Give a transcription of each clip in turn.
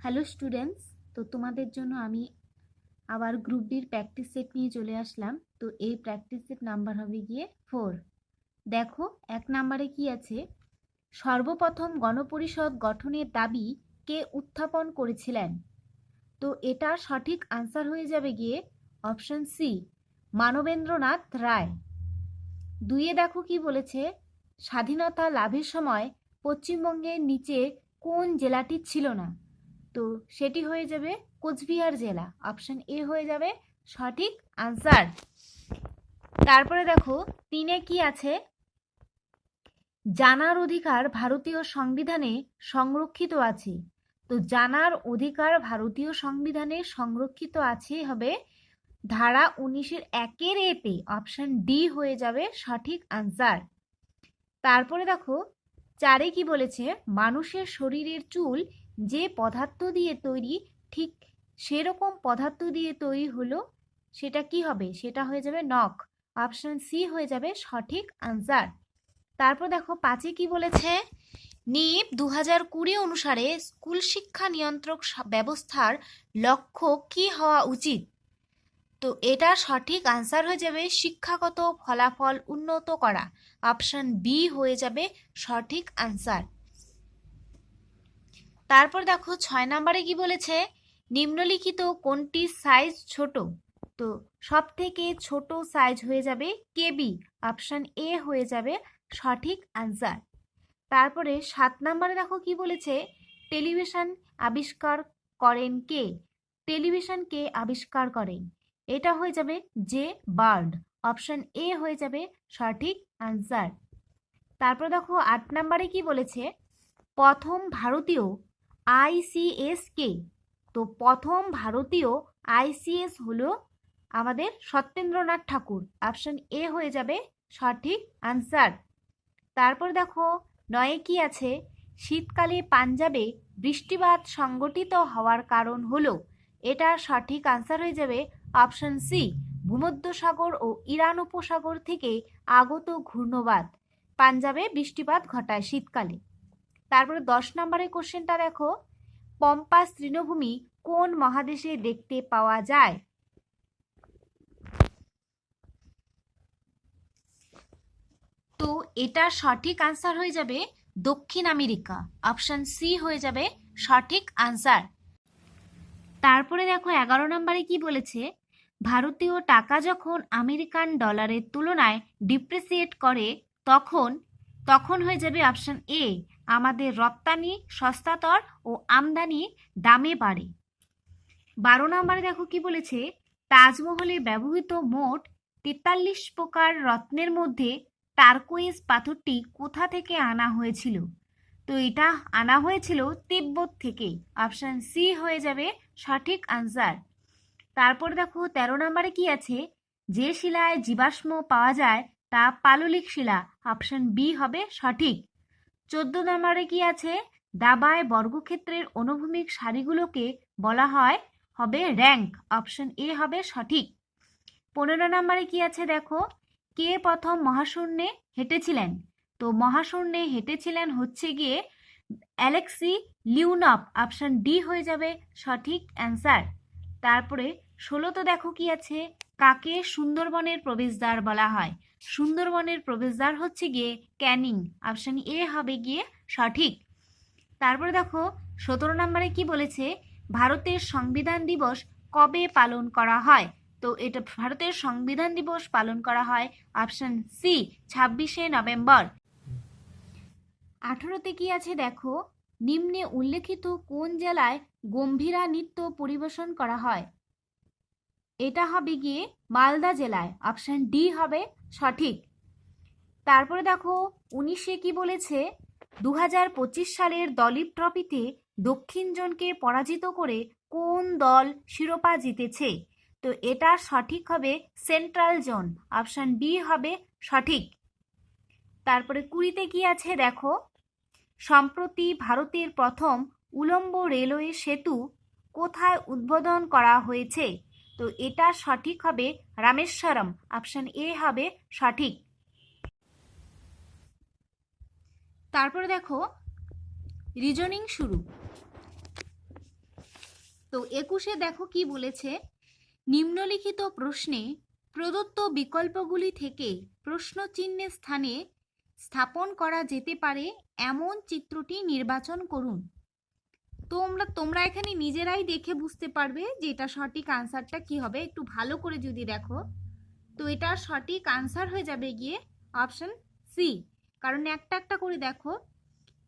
Hello students, তো তোমাদের জন্য আমি আবার গ্রুপ ডির প্র্যাকটিস সেট নিয়ে চলে আসলাম। তো এই প্র্যাকটিস সেট নাম্বার হবে গিয়ে 4। দেখো 1 নাম্বারে কি আছে, সর্বপ্রথম গণপরিষদ গঠনের দাবি কে উত্থাপন করেছিলেন? তো এটা সঠিক আনসার হয়ে যাবে গিয়ে অপশন সি, মানবেন্দ্রনাথ রায়। 2-এ দেখো কি বলেছে, স্বাধীনতা লাভের সময় পশ্চিমবঙ্গের নিচে কোন জেলাটি ছিল না? তো সেটি হয়ে যাবে কোচবিহার জেলা। অপশন এ হয়ে যাবে সঠিক আনসার। তারপরে দেখো 3-এ কি আছে, জানার অধিকার ভারতীয় সংবিধানে সংরক্ষিত আছে। তো জানার অধিকার ভারতীয় সংবিধানে সংরক্ষিত আছে হবে ধারা 19-এর 1-এর এতে। অপশন ডি হয়ে যাবে সঠিক আনসার। তারপরে দেখো 4-এ কি বলেছে, মানুষের শরীরের চুল যে পদার্থ দিয়ে তৈরি ঠিক সেরকম পদার্থ দিয়ে তৈরি হলো, সেটা কি হবে? সেটা হয়ে যাবে নখ। অপশন সি হয়ে যাবে সঠিক আনসার। তারপর দেখো 5-এ কি বলেছে, নিপ 2020 অনুসারে স্কুল শিক্ষা নিয়ন্ত্রক ব্যবস্থার লক্ষ্য কি হওয়া উচিত? তো এটা সঠিক আনসার হয়ে যাবে শিক্ষাগত ফলাফল উন্নত করা। অপশন বি হয়ে যাবে সঠিক আনসার। তারপর দেখো 6 নম্বরে কি বলেছে, নিম্নলিখিত কোনটি সাইজ ছোট? তো সব থেকে ছোট সাইজ হয়ে যাবে কেবি। অপশন এ হয়ে যাবে সঠিক আনসার। তারপরে 7 নম্বরে দেখো কি বলেছে, টেলিভিশন আবিষ্কার করেন কে? টেলিভিশন কে আবিষ্কার করেন? এটা হয়ে যাবে জে বার্ড। অপশন এ হয়ে যাবে সঠিক আনসার। তারপর দেখো 8 নম্বরে কি বলেছে, প্রথম ভারতীয় আইসিএস কে? তো প্রথম ভারতীয় আইসিএস হলো আমাদের সত্যেন্দ্রনাথ ঠাকুর। অপশন এ হয়ে যাবে সঠিক আনসার। তারপর দেখো 9-এ কি আছে, শীতকালে পাঞ্জাবে বৃষ্টিপাত সংগঠিত হওয়ার কারণ হলো? এটা সঠিক আনসার হয়ে যাবে অপশন সি, ভূমধ্যসাগর ও ইরান উপসাগর থেকে আগত ঘূর্ণবাত পাঞ্জাবে বৃষ্টিপাত ঘটায় শীতকালে। তারপরে 10 নম্বরের কোশ্চেনটা দেখো, পম্পাস তৃণভূমি কোন মহাদেশে দেখতে পাওয়া যায়? তো এটা সঠিক আনসার হয়ে যাবে দক্ষিণ আমেরিকা। অপশন সি হয়ে যাবে সঠিক আনসার। তারপরে দেখো 11 নম্বরে কি বলেছে, ভারতীয় টাকা যখন আমেরিকান ডলারের তুলনায় ডিপ্রিসিয়েট করে তখন তখন হয়ে যাবে অপশন এ, আমাদের রপ্তানি সস্তাতর ও আমদানি দামে বাড়ে। 12 নম্বরে দেখো কি বলেছে, তাজমহলে ব্যবহৃত মোট 43 প্রকার রত্নের মধ্যে টারকোয়েজ পাথরটি কোথা থেকে আনা হয়েছিল? তো এটা আনা হয়েছিল তিব্বত থেকে। অপশন সি হয়ে যাবে সঠিক আনসার। তারপর দেখো 13 নম্বরে কি আছে, যে শিলায় জীবাশ্ম পাওয়া যায় তা পাললিক শিলা। অপশন বি হবে সঠিক। 14 নম্বরে কি আছে, দাবায় বর্গক্ষেত্রের অনুভূমিক সারিগুলোকে বলা হয় হবে র্যাঙ্ক। অপশন এ হবে সঠিক। 15 নম্বরে কি আছে দেখো, কে প্রথম মহাশূন্যে হেঁটেছিলেন? তো মহাশূন্যে হেঁটেছিলেন হচ্ছে গিয়ে অ্যালেক্সি লিওনভ। অপশন ডি হয়ে যাবে সঠিক অ্যান্সার। তারপরে 16 দেখো কি আছে, কাকে সুন্দরবনের প্রবেশদ্বার বলা হয়? সুন্দরবনের প্রবেশদ্বার হচ্ছে গিয়ে ক্যানিং। অপশন এ হবে গিয়ে সঠিক। তারপরে দেখো 17 নম্বরে কি বলেছে, ভারতের সংবিধান দিবস কবে পালন করা হয়? তো এটা ভারতের সংবিধান দিবস পালন করা হয় অপশন সি, 26শে নভেম্বর। 18তে কি আছে দেখো, নিম্নে উল্লেখিত কোন জেলায় গম্ভীরা নৃত্য পরিবেশন করা হয়? এটা হবে গিয়ে মালদা জেলায়। অপশন ডি হবে সঠিক। তারপরে দেখো 19-এ কি বলেছে, 2025 সালের দলীপ ট্রফিতে দক্ষিণ জোনকে পরাজিত করে কোন দল শিরোপা জিতেছে? তো এটা সঠিক হবে সেন্ট্রাল জোন। অপশন বি হবে সঠিক। তারপরে 20-তে কি আছে দেখো, সম্প্রতি ভারতের প্রথম উলম্ব রেলওয়ে সেতু কোথায় উদ্বোধন করা হয়েছে? তো এটা সঠিক হবে রামেশ্বরম। অপশন এ হবে সঠিক। তারপরে দেখো রিজনিং শুরু। তো 21-এ দেখো কি বলেছে, নিম্নলিখিত প্রশ্নে প্রদত্ত বিকল্পগুলি থেকে প্রশ্ন চিহ্নের স্থানে স্থাপন করা যেতে পারে এমন চিত্রটি নির্বাচন করুন। তোমরা এখানে নিজেরাই দেখে বুঝতে পারবে যে এটা সঠিক আনসারটা কি হবে। একটু ভালো করে যদি দেখো, তো এটার সঠিক আনসার হয়ে যাবে গিয়ে অপশন সি। কারণ একটা একটা করে দেখো,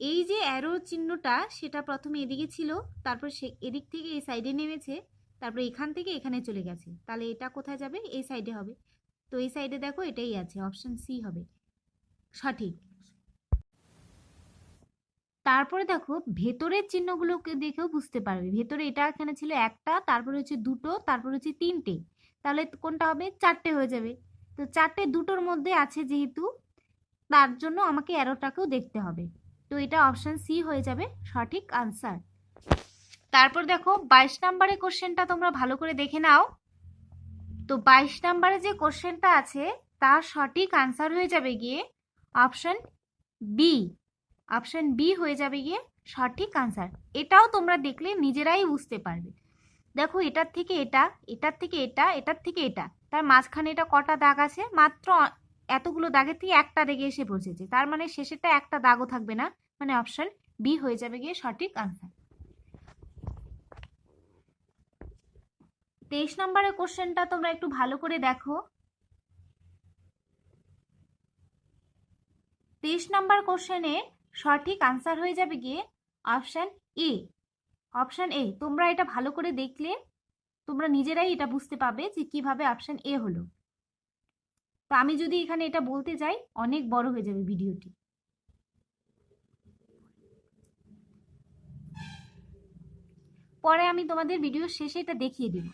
এই যে অ্যারো চিহ্নটা সেটা প্রথমে এদিকে ছিল, তারপর সে এদিক থেকে এই সাইডে নেমেছে, তারপর এখান থেকে এখানে চলে গেছে, তাহলে এটা কোথায় যাবে? এই সাইডে হবে। তো এই সাইডে দেখো এটাই আছে, অপশন সি হবে সঠিক। তারপরে দেখো ভেতরের চিহ্নগুলোকে দেখেও বুঝতে পারবে। ভেতরে এটা এখানে ছিল একটা, তারপরে হচ্ছে দুটো, তারপরে হচ্ছে তিনটে, তাহলে কোনটা হবে? চারটে হয়ে যাবে। তো চারটে দুটোর মধ্যে আছে যেহেতু, তার জন্য আমাকে অ্যারোটাকেও দেখতে হবে। তো এটা অপশন সি হয়ে যাবে সঠিক আনসার। তারপর দেখো 22 নম্বরের কোশ্চেনটা তোমরা ভালো করে দেখে নাও। তো 22 নম্বরে যে কোশ্চেনটা আছে তার সঠিক আনসার হয়ে যাবে গিয়ে অপশন বি। অপশন বি হয়ে যাবে গিয়ে সঠিক আনসার। এটাও তোমরা দেখলে নিজেরাই বুঝতে পারবে। দেখো এটার থেকে এটা, এটার থেকে এটা, এটার থেকে এটা, তার মাঝখানে এটা কটা দাগ আছে? মাত্র এতগুলো দাগের থেকে একটা দাগে এসে পৌঁছেছে, তার মানে শেষেরটা একটা দাগও থাকবে না, মানে অপশন বি হয়ে যাবে গিয়ে সঠিক আনসার। 23 নম্বরের কোশ্চেনটা তোমরা একটু ভালো করে দেখো। 23 নম্বর কোশ্চেনে সঠিক আনসার হয়ে যাবে গিয়ে অপশন এ। অপশন এ, তোমরা এটা ভালো করে দেখলে তোমরা নিজেরাই এটা বুঝতে পাবে যে কিভাবে অপশন এ হলো। তো আমি যদি এখানে এটা বলতে যাই অনেক বড় হয়ে যাবে ভিডিওটি। পরে আমি তোমাদের ভিডিওর শেষে এটা দেখিয়ে দিব।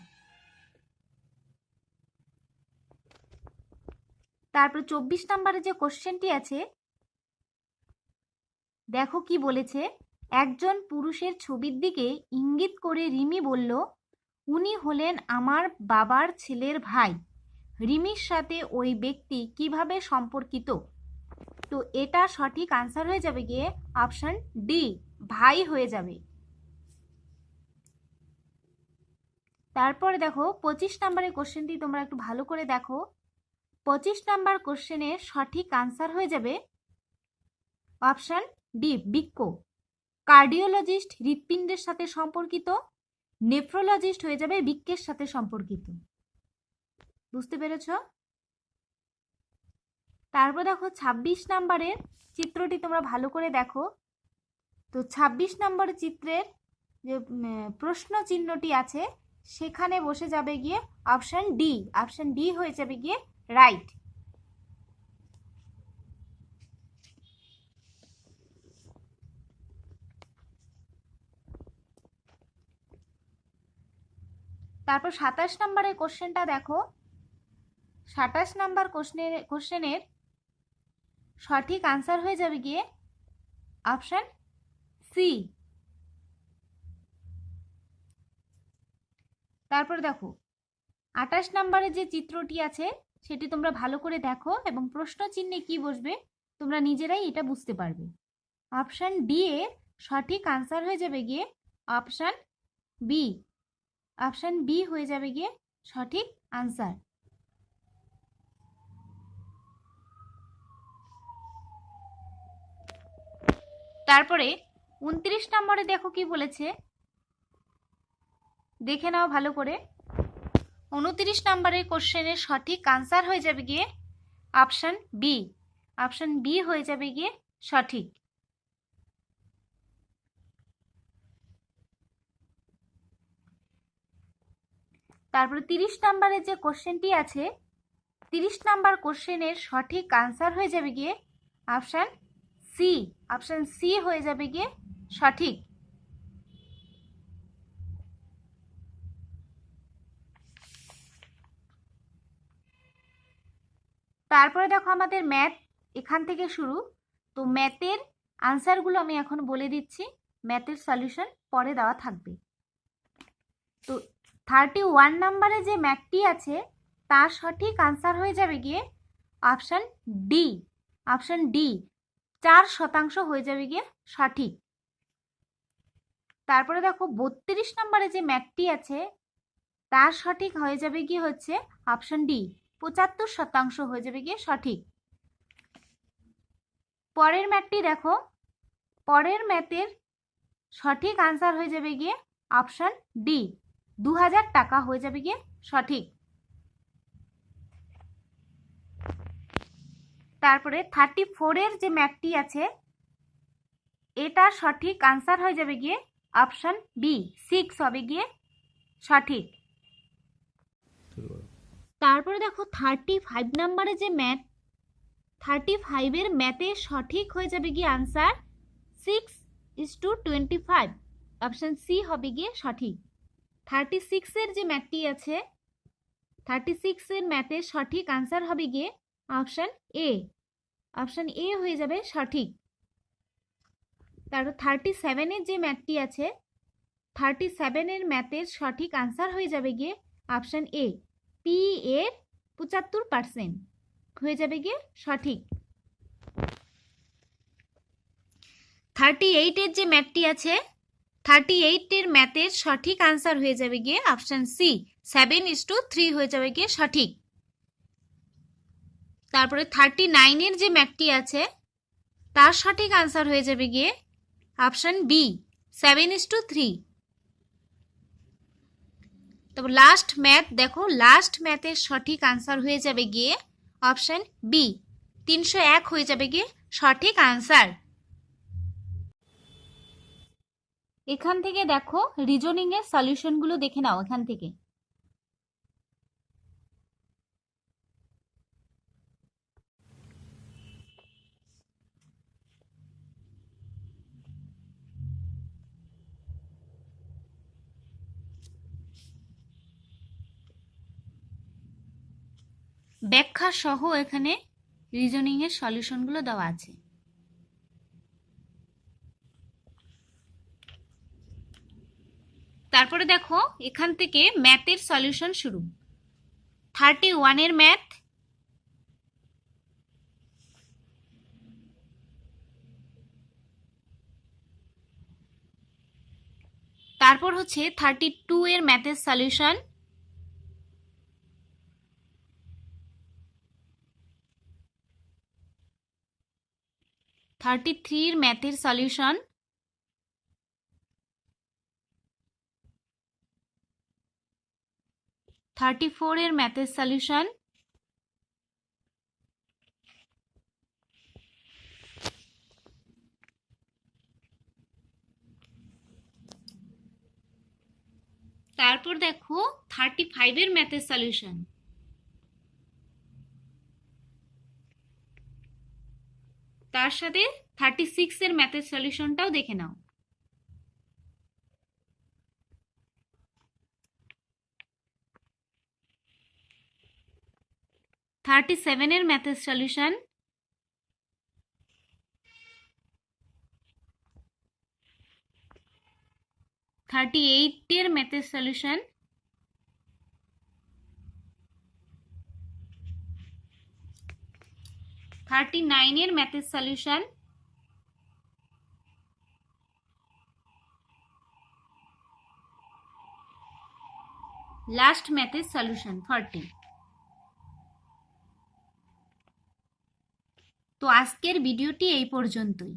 তারপর 24 নম্বরে যে কোশ্চেনটি আছে দেখো কি বলেছে, একজন পুরুষের ছবির দিকে ইঙ্গিত করে রিমি বলল, উনি হলেন আমার বাবার ছেলের ভাই। রিমির সাথে ওই ব্যক্তি কিভাবে সম্পর্কিত? তো এটা সঠিক আনসার হয়ে যাবে গিয়ে অপশন ডি, ভাই হয়ে যাবে। তারপরে দেখো 25 নম্বরের কোশ্চেনটি তোমরা একটু ভালো করে দেখো। 25 নম্বর কোশ্চেনের সঠিক আনসার হয়ে যাবে অপশন ডি, বৃক্ক। কার্ডিওলজিস্ট হৃৎপিণ্ডের সাথে সম্পর্কিত, নেফ্রোলজিস্ট হয়ে যাবে বৃক্কের সাথে সম্পর্কিত। বুঝতে পেরেছ? তারপর দেখো 26 নম্বরের চিত্রটি তোমরা ভালো করে দেখো। তো 26 নম্বরের চিত্রের যে প্রশ্ন চিহ্নটি আছে সেখানে বসে যাবে গিয়ে অপশন ডি। অপশন ডি হয়ে যাবে গিয়ে রাইট। তারপর 27 নম্বরের কোশ্চেনটা দেখো। 27 নম্বর কোশ্চেনের সঠিক আনসার হয়ে যাবে গিয়ে অপশন সি। তারপর দেখো 28 নম্বরের যে চিত্রটি আছে সেটি তোমরা ভালো করে দেখো এবং প্রশ্ন চিহ্নে কি বসবে তোমরা নিজেরাই এটা বুঝতে পারবে। অপশন ডি এর সঠিক আনসার হয়ে যাবে গিয়ে অপশন বি। অপশন বি হয়ে যাবে গিয়ে সঠিক আনসার। তারপরে 29 নম্বরে দেখো কি বলেছে, দেখে নাও ভালো করে। 29 নম্বরের কোশ্চেনের সঠিক আনসার হয়ে যাবে গিয়ে অপশন বি। অপশন বি হয়ে যাবে গিয়ে সঠিক। তারপরে 30 নম্বরের যে কোশ্চেনটি আছে 30 নম্বর কোশ্চেনের সঠিক আনসার হয়ে যাবে গিয়ে অপশন সি। অপশন সি হয়ে যাবে গিয়ে সঠিক। তারপরে দেখো আমাদের ম্যাথ এখান থেকে শুরু। তো ম্যাথের আনসারগুলো আমি এখন বলে দিচ্ছি, ম্যাথের সলিউশন পরে দেওয়া থাকবে। তো 31 নম্বরে যে ম্যাথটি আছে তার সঠিক আনসার হয়ে যাবে গিয়ে অপশন ডি। অপশন ডি 4% হয়ে যাবে গিয়ে সঠিক। তারপরে দেখো 32 নম্বরে যে ম্যাথটি আছে তার সঠিক হয়ে যাবে কি হচ্ছে অপশন ডি, 75% হয়ে যাবে গিয়ে সঠিক। পরের ম্যাথটি দেখো, পরের ম্যাথের সঠিক আনসার হয়ে যাবে গিয়ে অপশন ডি, 2000 টাকা হয়ে যাবে গিয়ে সঠিক। তারপরে 34 এর যে ম্যাথটি আছে এটার সঠিক আনসার হয়ে যাবে গিয়ে অপশন বি, 6 হবে গিয়ে সঠিক। তারপরে দেখো 35 নম্বরে যে ম্যাথ, 35 এর ম্যাথের সঠিক হয়ে যাবে গিয়ে আনসার 6:25, অপশন সি হবে গিয়ে সঠিক। 36 এর যে ম্যাথটি আছে 36 এর ম্যাথের সঠিক আনসার হবে গিয়ে অপশন এ, অপশন এ হয়ে যাবে সঠিক। তারপর 37 এর যে ম্যাথটি আছে 37 এর ম্যাথের সঠিক আনসার হয়ে যাবে গিয়ে অপশন এ, পি এর 75% হয়ে যাবে গিয়ে সঠিক। 38 এর যে ম্যাথটি আছে 38 এর ম্যাথের সঠিক আনসার হয়ে যাবে গিয়ে অপশন সি, 7:3 হয়ে যাবে গিয়ে সঠিক। তারপরে 39 এর যে ম্যাথটি আছে তার সঠিক আনসার হয়ে যাবে গিয়ে অপশন বি, 7:3। তারপর লাস্ট ম্যাথ দেখো, লাস্ট ম্যাথের সঠিক আনসার হয়ে যাবে গিয়ে অপশন বি, 301 হয়ে যাবে গিয়ে সঠিক আনসার। এখান থেকে দেখো রিজনিং এর সলিউশনগুলো দেখে নাও এখান থেকে। ব্যাখ্যা সহ এখানে রিজনিং এর সলিউশনগুলো দেওয়া আছে। তারপরে দেখো এখান থেকে ম্যাথের সলিউশন শুরু। 31 এর ম্যাথ, তারপর হচ্ছে 32 এর ম্যাথের সলিউশন, থার্টি থ্রির ম্যাথের সলিউশন, 34 এর ম্যাথের সলিউশন, তারপর দেখো 35 এর ম্যাথের সলিউশন, তার সাথে 36 এর ম্যাথের সলিউশনটাও দেখে নাও। থার্টি সেভেনের ম্যাথের সলিউশন, 38 এর ম্যাথের সলিউশন, 39 এর ম্যাথের সলিউশন, লাস্ট ম্যাথের সলিউশন 40। তো আজকের ভিডিওটি এই পর্যন্তই।